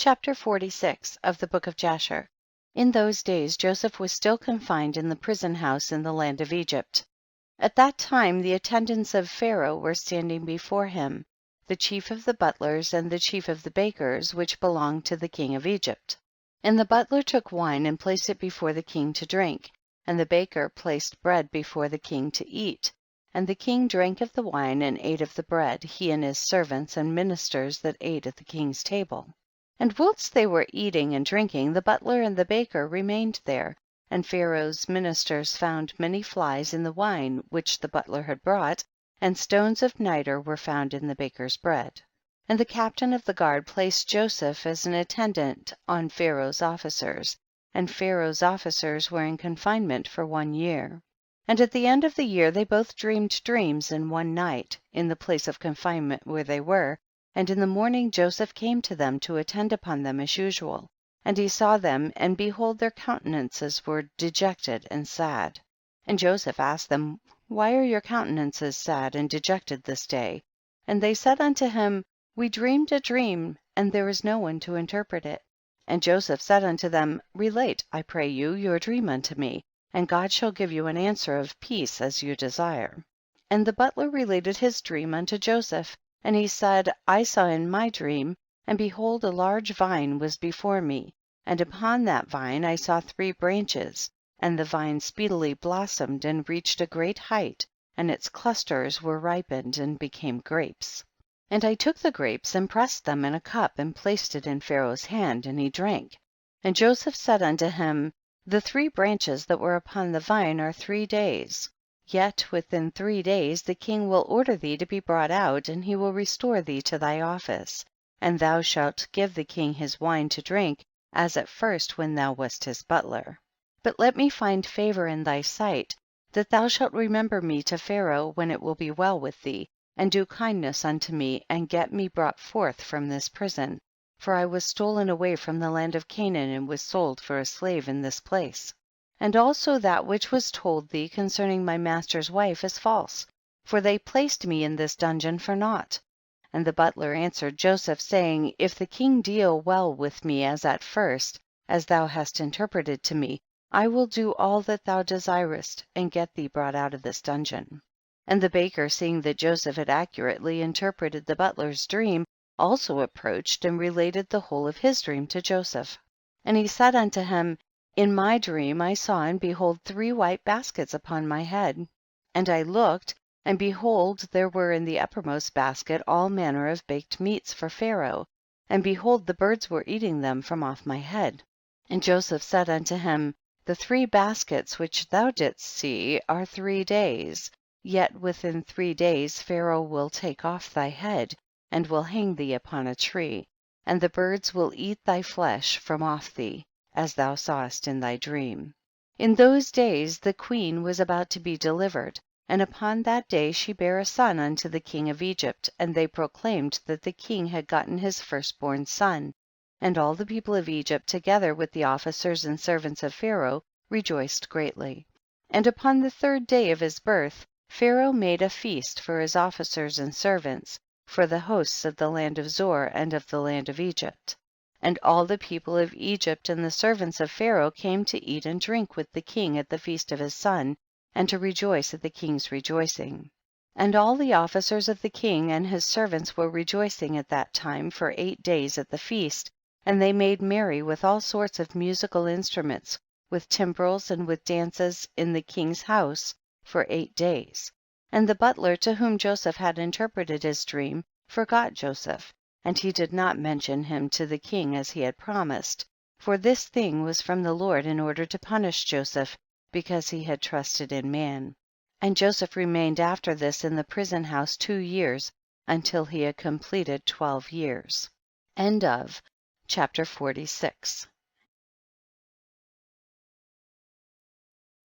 Chapter 46 of the Book of Jasher. In those days Joseph was still confined in the prison house in the land of Egypt. At that time the attendants of Pharaoh were standing before him, the chief of the butlers and the chief of the bakers, which belonged to the king of Egypt. And the butler took wine and placed it before the king to drink, and the baker placed bread before the king to eat. And the king drank of the wine and ate of the bread, he and his servants and ministers that ate at the king's table. And whilst they were eating and drinking, the butler and the baker remained there, and Pharaoh's ministers found many flies in the wine which the butler had brought, and stones of niter were found in the baker's bread. And the captain of the guard placed Joseph as an attendant on Pharaoh's officers, and Pharaoh's officers were in confinement for 1 year. And at the end of the year they both dreamed dreams in one night, in the place of confinement where they were, and in the morning Joseph came to them to attend upon them as usual. And he saw them, and behold their countenances were dejected and sad. And Joseph asked them, why are your countenances sad and dejected this day? And they said unto him, we dreamed a dream, and there is no one to interpret it. And Joseph said unto them, relate, I pray you, your dream unto me, and God shall give you an answer of peace as you desire. And the butler related his dream unto Joseph, and he said, I saw in my dream, and behold a large vine was before me, and upon that vine I saw 3 branches, and the vine speedily blossomed and reached a great height, and its clusters were ripened and became grapes. And I took the grapes and pressed them in a cup and placed it in Pharaoh's hand, and he drank. And Joseph said unto him, the 3 branches that were upon the vine are 3 days. Yet within 3 days the king will order thee to be brought out, and he will restore thee to thy office, and thou shalt give the king his wine to drink, as at first when thou wast his butler. But let me find favor in thy sight, that thou shalt remember me to Pharaoh when it will be well with thee, and do kindness unto me, and get me brought forth from this prison, for I was stolen away from the land of Canaan, and was sold for a slave in this place. And also that which was told thee concerning my master's wife is false, for they placed me in this dungeon for naught. And the butler answered Joseph, saying, if the king deal well with me as at first, as thou hast interpreted to me, I will do all that thou desirest, and get thee brought out of this dungeon. And the baker, seeing that Joseph had accurately interpreted the butler's dream, also approached and related the whole of his dream to Joseph. And he said unto him, in my dream I saw and behold 3 white baskets upon my head. And I looked, and behold there were in the uppermost basket all manner of baked meats for Pharaoh, and behold the birds were eating them from off my head. And Joseph said unto him, the 3 baskets which thou didst see are 3 days, yet within 3 days Pharaoh will take off thy head, and will hang thee upon a tree, and the birds will eat thy flesh from off thee, as thou sawest in thy dream. In those days the queen was about to be delivered, and upon that day she bare a son unto the king of Egypt, and they proclaimed that the king had gotten his firstborn son. And all the people of Egypt, together with the officers and servants of Pharaoh, rejoiced greatly. And upon the 3rd day of his birth, Pharaoh made a feast for his officers and servants, for the hosts of the land of Zoar and of the land of Egypt. And all the people of Egypt and the servants of Pharaoh came to eat and drink with the king at the feast of his son, and to rejoice at the king's rejoicing. And all the officers of the king and his servants were rejoicing at that time for 8 days at the feast, and they made merry with all sorts of musical instruments, with timbrels and with dances in the king's house for 8 days. And the butler to whom Joseph had interpreted his dream forgot Joseph, and he did not mention him to the king as he had promised, for this thing was from the Lord in order to punish Joseph, because he had trusted in man. And Joseph remained after this in the prison house 2 years, until he had completed 12 years. End of chapter 46.